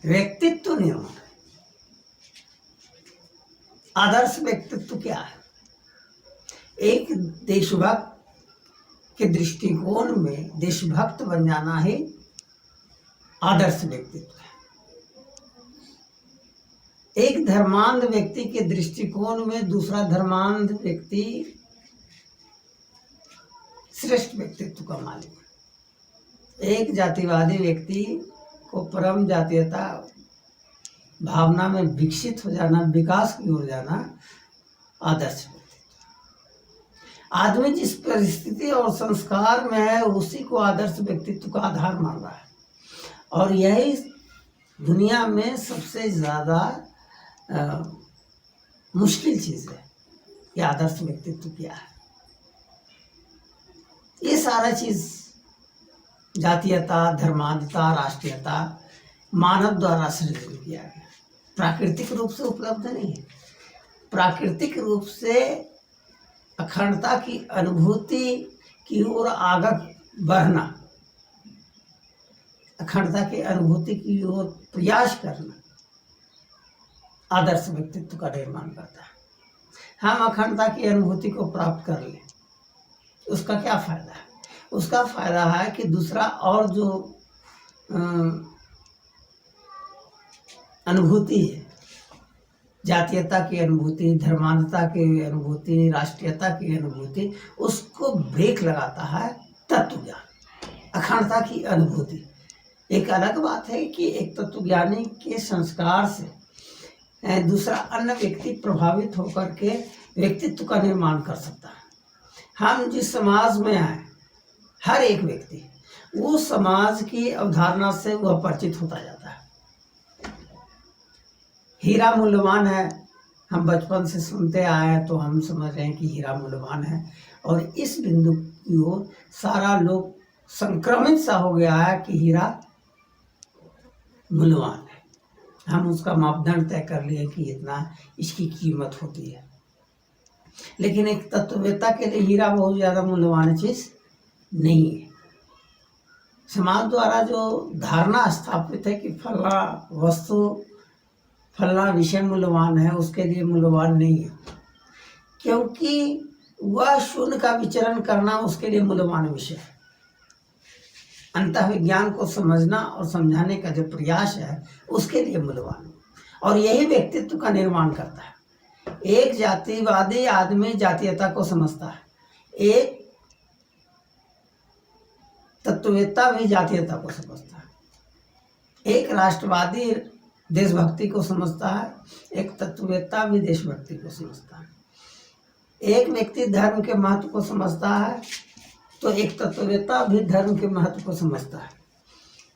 व्यक्तित्व निर्माण। आदर्श व्यक्तित्व क्या है? एक देशभक्त के दृष्टिकोण में देशभक्त बन जाना ही आदर्श व्यक्तित्व है। एक धर्मांध व्यक्ति के दृष्टिकोण में दूसरा धर्मांध व्यक्ति श्रेष्ठ व्यक्तित्व का मालिक है। एक जातिवादी व्यक्ति को परम जातीयता भावना में विकसित हो जाना, विकास की ओर जाना आदर्श व्यक्तित्व। आदमी जिस परिस्थिति और संस्कार में है उसी को आदर्श व्यक्तित्व का आधार मान रहा है, और यही दुनिया में सबसे ज़्यादा मुश्किल चीज़ है कि आदर्श व्यक्तित्व क्या है। ये सारा चीज़ जातीयता, धर्मांधता, राष्ट्रीयता मानव द्वारा सृजन किया गया, प्राकृतिक रूप से उपलब्ध नहीं है। प्राकृतिक रूप से अखंडता की अनुभूति की ओर आगे बढ़ना, अखंडता की अनुभूति की ओर प्रयास करना आदर्श व्यक्तित्व का निर्माण करता है। हम अखंडता की अनुभूति को प्राप्त कर लें, उसका क्या फायदा है? उसका फायदा है कि दूसरा और जो अनुभूति है, जातीयता की अनुभूति, धर्मांधता की अनुभूति, राष्ट्रीयता की अनुभूति, उसको ब्रेक लगाता है तत्वज्ञान, अखंडता की अनुभूति। एक अलग बात है कि एक तत्वज्ञानी के संस्कार से दूसरा अन्य व्यक्ति प्रभावित होकर के व्यक्तित्व का निर्माण कर सकता है। हम जिस समाज में आए, हर एक व्यक्ति वो समाज की अवधारणा से वह परिचित होता जाता है। हीरा मूल्यवान है, हम बचपन से सुनते आए हैं तो हम समझ रहे हैं कि हीरा मूल्यवान है, और इस बिंदु की ओर सारा लोग संक्रमित सा हो गया है कि हीरा मूल्यवान है। हम उसका मापदंड तय कर लिए कि इतना इसकी कीमत होती है, लेकिन एक तत्ववेत्ता के लिए हीरा बहुत ज़्यादा मूल्यवान चीज़ नहीं है। समाज द्वारा जो धारणा स्थापित है कि फला वस्तु, फला विषय मूल्यवान है, उसके लिए मूल्यवान नहीं है, क्योंकि वह शून्य का विचरण करना उसके लिए मूल्यवान विषय है। अंतःविज्ञान को समझना और समझाने का जो प्रयास है उसके लिए मूल्यवान है, और यही व्यक्तित्व का निर्माण करता है। एक जातिवादी आदमी जातीयता को समझता है, एक तत्ववेत्ता भी जातीयता को समझता है, एक राष्ट्रवादी देशभक्ति को समझता है, एक तत्ववेत्ता भी देशभक्ति को समझता है। एक व्यक्ति धर्म के महत्व को समझता है तो एक तत्ववेत्ता भी धर्म के महत्व को समझता है।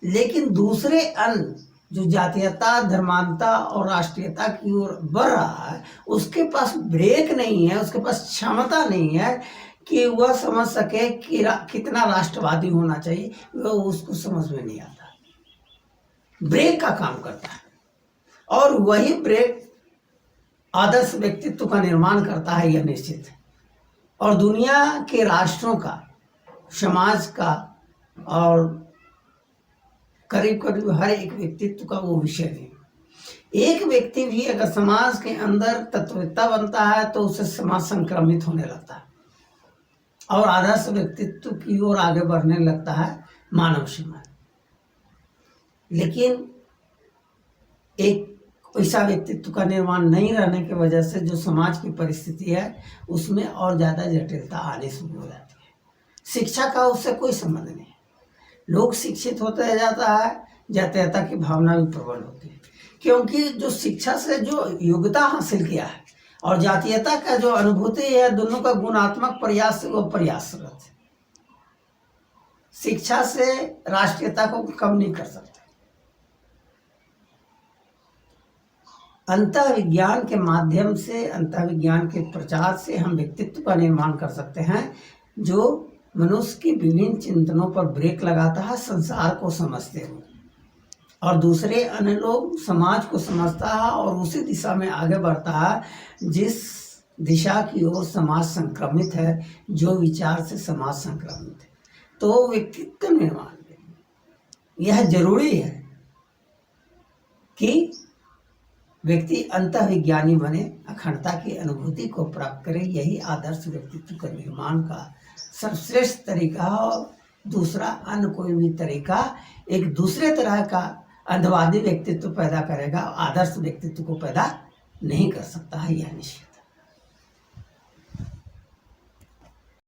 लेकिन दूसरे अन्य जो जातीयता, धर्मांधता और राष्ट्रीयता की ओर बढ़ रहा है, उसके पास ब्रेक नहीं है, उसके पास क्षमता नहीं है कि वह समझ सके कि कितना राष्ट्रवादी होना चाहिए। वह उसको समझ में नहीं आता, ब्रेक का काम करता है, और वही ब्रेक आदर्श व्यक्तित्व का निर्माण करता है, यह निश्चित है। और दुनिया के राष्ट्रों का, समाज का और करीब करीब हर एक व्यक्तित्व का वो विषय है। एक व्यक्ति भी अगर समाज के अंदर तत्ववेत्ता बनता है तो उससे समाज संक्रमित होने लगता है और आदर्श व्यक्तित्व की ओर आगे बढ़ने लगता है मानव समाज। लेकिन एक ऐसा व्यक्तित्व का निर्माण नहीं रहने की वजह से जो समाज की परिस्थिति है उसमें और ज़्यादा जटिलता आने शुरू हो जाती है। शिक्षा का उससे कोई संबंध नहीं है। लोग शिक्षित होते जाता है, जातीयता की भावना भी प्रबल होती है, क्योंकि जो शिक्षा से जो योग्यता हासिल किया है और जातीयता का जो अनुभूति है, दोनों का गुणात्मक प्रयास से वो प्रयासरत है। शिक्षा से राष्ट्रीयता को कम नहीं कर सकते। अंतःविज्ञान के माध्यम से, अंतःविज्ञान के प्रचार से हम व्यक्तित्व का निर्माण कर सकते हैं जो मनुष्य की विभिन्न चिंतनों पर ब्रेक लगाता है संसार को समझते हुए, और दूसरे अन्य लोग समाज को समझता है और उसी दिशा में आगे बढ़ता है जिस दिशा की ओर समाज संक्रमित है, जो विचार से समाज संक्रमित है। तो व्यक्तित्व निर्माण यह जरूरी है कि व्यक्ति अंतःविज्ञानी बने, अखंडता की अनुभूति को प्राप्त करे। यही आदर्श व्यक्तित्व का निर्माण का सर्वश्रेष्ठ तरीका है। और दूसरा अन्य कोई भी तरीका एक दूसरे तरह का अंधवादी व्यक्तित्व पैदा करेगा, आदर्श व्यक्तित्व को पैदा नहीं कर सकता है, यह निश्चित।